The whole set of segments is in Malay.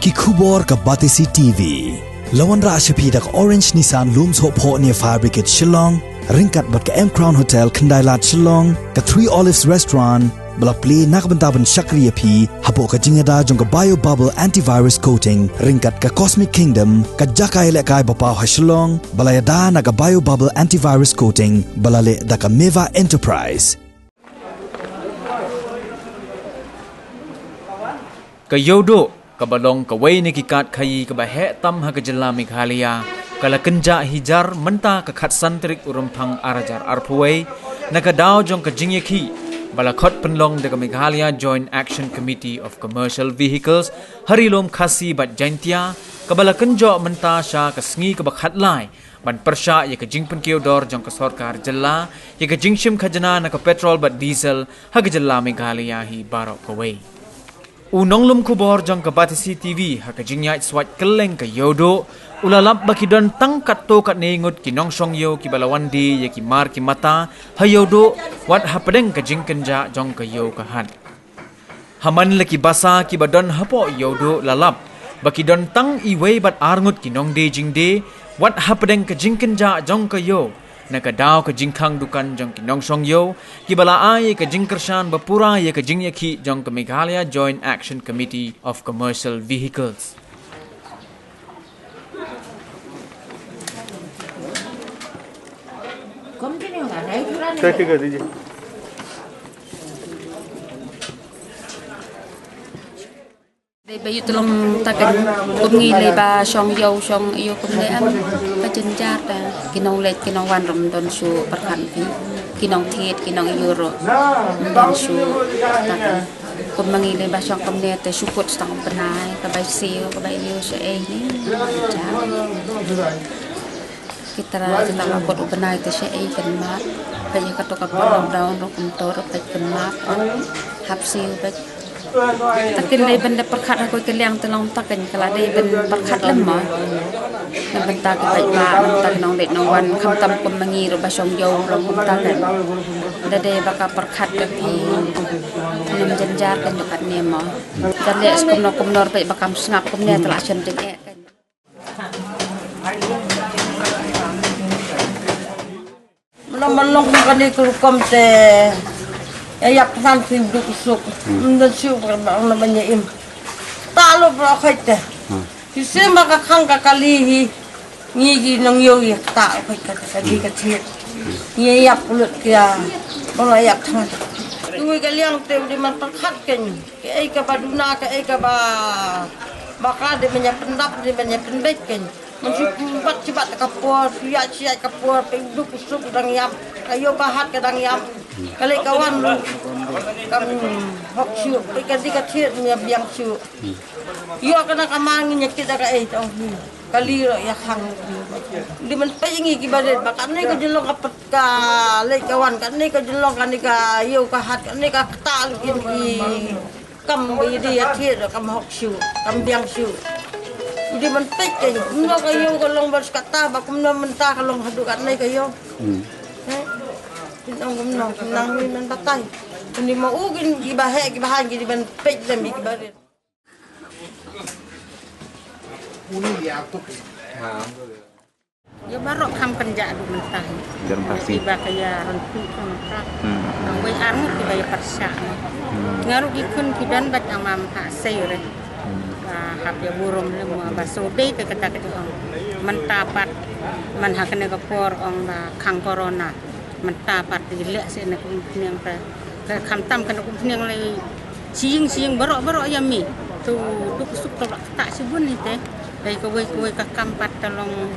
ki khubor ka Batisi TV. Lawan ra ashapi dak Orange Nissan Looms Hope Ho near Fire Brigade Shillong, ringkat bat ka M Crown Hotel Kendailat Shillong, ka Three Olives Restaurant, bala play nakbentaban Shakriya P, hapo ka Jingïakhih jong ka Bio Bubble Antivirus Coating, ringkat ka Cosmic Kingdom, ka Jakai lekai bapaw ha Shillong, bala yada na ka Bio Bubble Antivirus Coating, bala le da ka Meva Enterprise. Ka Ïewduh ka balong ka way ni kikat khayi ka bahe tam ha ka jilla Meghalaya kala Kynjah hijar menta ka khat santrik urumphang arajar arpuway na ka daw jong ka Jingïakhih bala khot penlong de ka Meghalaya Joint Action Committee of Commercial Vehicles harilom khasi bat jaintia ka bala Kynjah menta sha ka sngi ka bakhat lai ban persha ye ka jingpen kiodor jong ka sarkar jilla ye ka jingshim khajana na ka petrol bat diesel ha ka jilla Meghalaya hi barok ka way Unonglum kubor jong ka Batisi TV ha ka Jingïakhih swat keleng ka Ïewduh ulalap bakidon tangkat to kat nengut ki nongsong yo ki balawan di ye ki mar ki mata ha Ïewduh wat ha pedeng ka Kynjah jong ka yo ka han haman le ki basa ki badon hapo Ïewduh lalap bakidon tang iwei bat arngut ki nong de jingde wat ha pedeng ka Kynjah jong ka yo na ka daw ka jingkhang dukan jong ki nongsong yo ki bala ai ka jingkershan bapura ye ka Jingïakhih jong ka Meghalaya Joint Action Committee of Commercial Vehicles Bây giờ tôi ta cần cũng nghĩ lấy ba song dâu song yêu cũng lấy ăn cái chân chát cái nông lệ cái nông quan rồng đồn su bạc hẳn cái nông thiệt cái nông yêu rồi đồn su ta cần cũng mang nghĩ lấy ba song công nghệ để su cột sòng bên này cái bài siêu cái bài yêu sẽ ấy kita tentang cột bên này để sẽ ấy cần mát bây giờ các tôi các bạn đào nó cũng tốt rồi cần mát hấp siêu bây takin lay benda perkat aku keliang telong takin kala day ben perkat lemah yang benta ke baik ba benta nong dek nong wan kham tam kum mangi ro ba song yo ro kum takin da day baka perkat tapi nem jenjar kan dekat nema dan lek kum nor baik bakam sngap kum ne telah chen jeng e kan melong kan ni kum te yak san sim du suk nda siu ba na banya im ta lo bra khait te ki se ma ka khang ka kali hi ngi gi nong yo ya ta khait ka di ka thiet ngi yak lut kya ba yak thang tu ga liang te di man pa khat ken ke ai ka baduna ka ai ka ba ka de menya pendap de menya pendek ken man bat cibat ka po ya cia ka po pe du suk dang yam ayo bahat ka dang yam kali kawan kam hok siu ikati kathir nya biang siu yo kana kamang nya kita ka ai tong kali ro ya khang di man paingi ki badet bakan ni ko jelong ka petka le kawan kan ni ko jelong kan ni ka yo ka hat kan ni ka ta kin ki kam bi di ya thir kam hok siu kam biang siu di man pek ke no ka yo ko long bas kata ba kum no menta ka long hadu kan ni ka yo Nong nang ni nan patay. Hindi maugin gibahe gibahan gidi ban pej lam gibaret. Ya barok kham Kynjah du mentah. Jarum pasti. Iba kaya rentu mentah. Nang we armut ki bay persya. Ngaru gikun ki dan bat amam ha sayre. Hab ya burum le mo basode te kata ke ong. Mentapat man hakene ka por ong khang corona. Mentapat dilek se nak kumniang ka khamtam kan kumniang lai siing barok ya mi tu duk suk tak sibun ni te dai ko we ka kampat tolong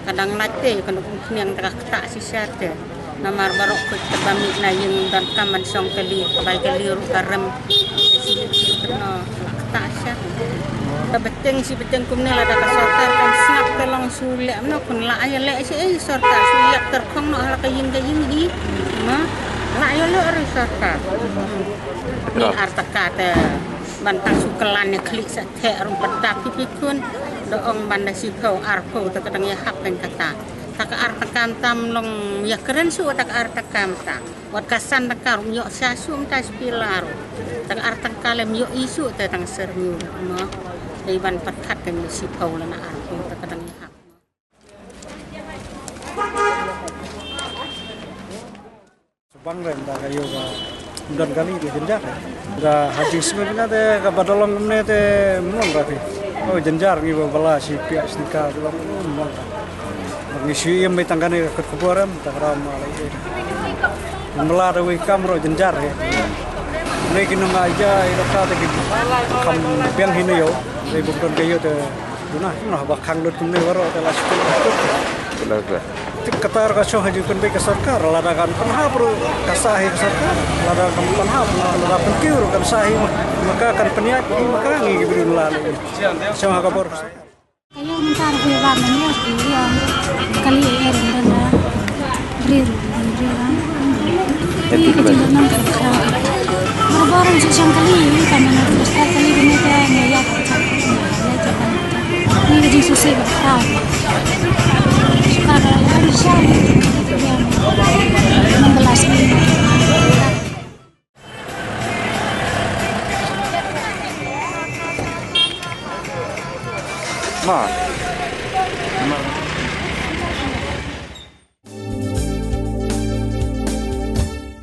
kadang late kan kumniang tak sisate namar barok ko tabami na yung dan kaman song kali bai kali ru karam si no tak sya beteng si beteng kumne la ka sortar kan snap tolong sulek no kun la ay le si sortar sulek terkhong no la kayin hi ma la yo le ri sortar ni arta kata bantang sukelan ne klik sa the rum patak pipikun do ong banda si phau arpo ta kadang ya hap kan kata tak arta kam tam long ya keren su tak arta kam ta wat kasan tak rum yo sa sum ta spilar tak arta kalem yo isu ta tang sermu ma Iban patkat kan si Paul na arpo kadang hak. Bang ren da kayo ga dan kali di jenjar ga habis sebenarnya te ga badolong ne te mon ga fi oh jenjar ni bala si pia snika dalam mon ngi si yem mai tangane ke kuburan tagram alai mela da wi kamro jenjar he ne kinu aja ira ka te kam piang hinu yo re bukon kayo te nah bakang dot kumne waro te la sekolah Qatar ka shoh hajukan baik ke sarkar ladakan penhapru kasahi ke sarkar ladakan penhapru ladakan kiur kan sahi maka akan peniat maka ngi gibrin lalu shoh ka bor kayo mentar beban ni dia kali erin dana riru Barang sesang kali kan nak terus kali ini kan ya ini di sisi berkah sekarang bisa 16 menit ma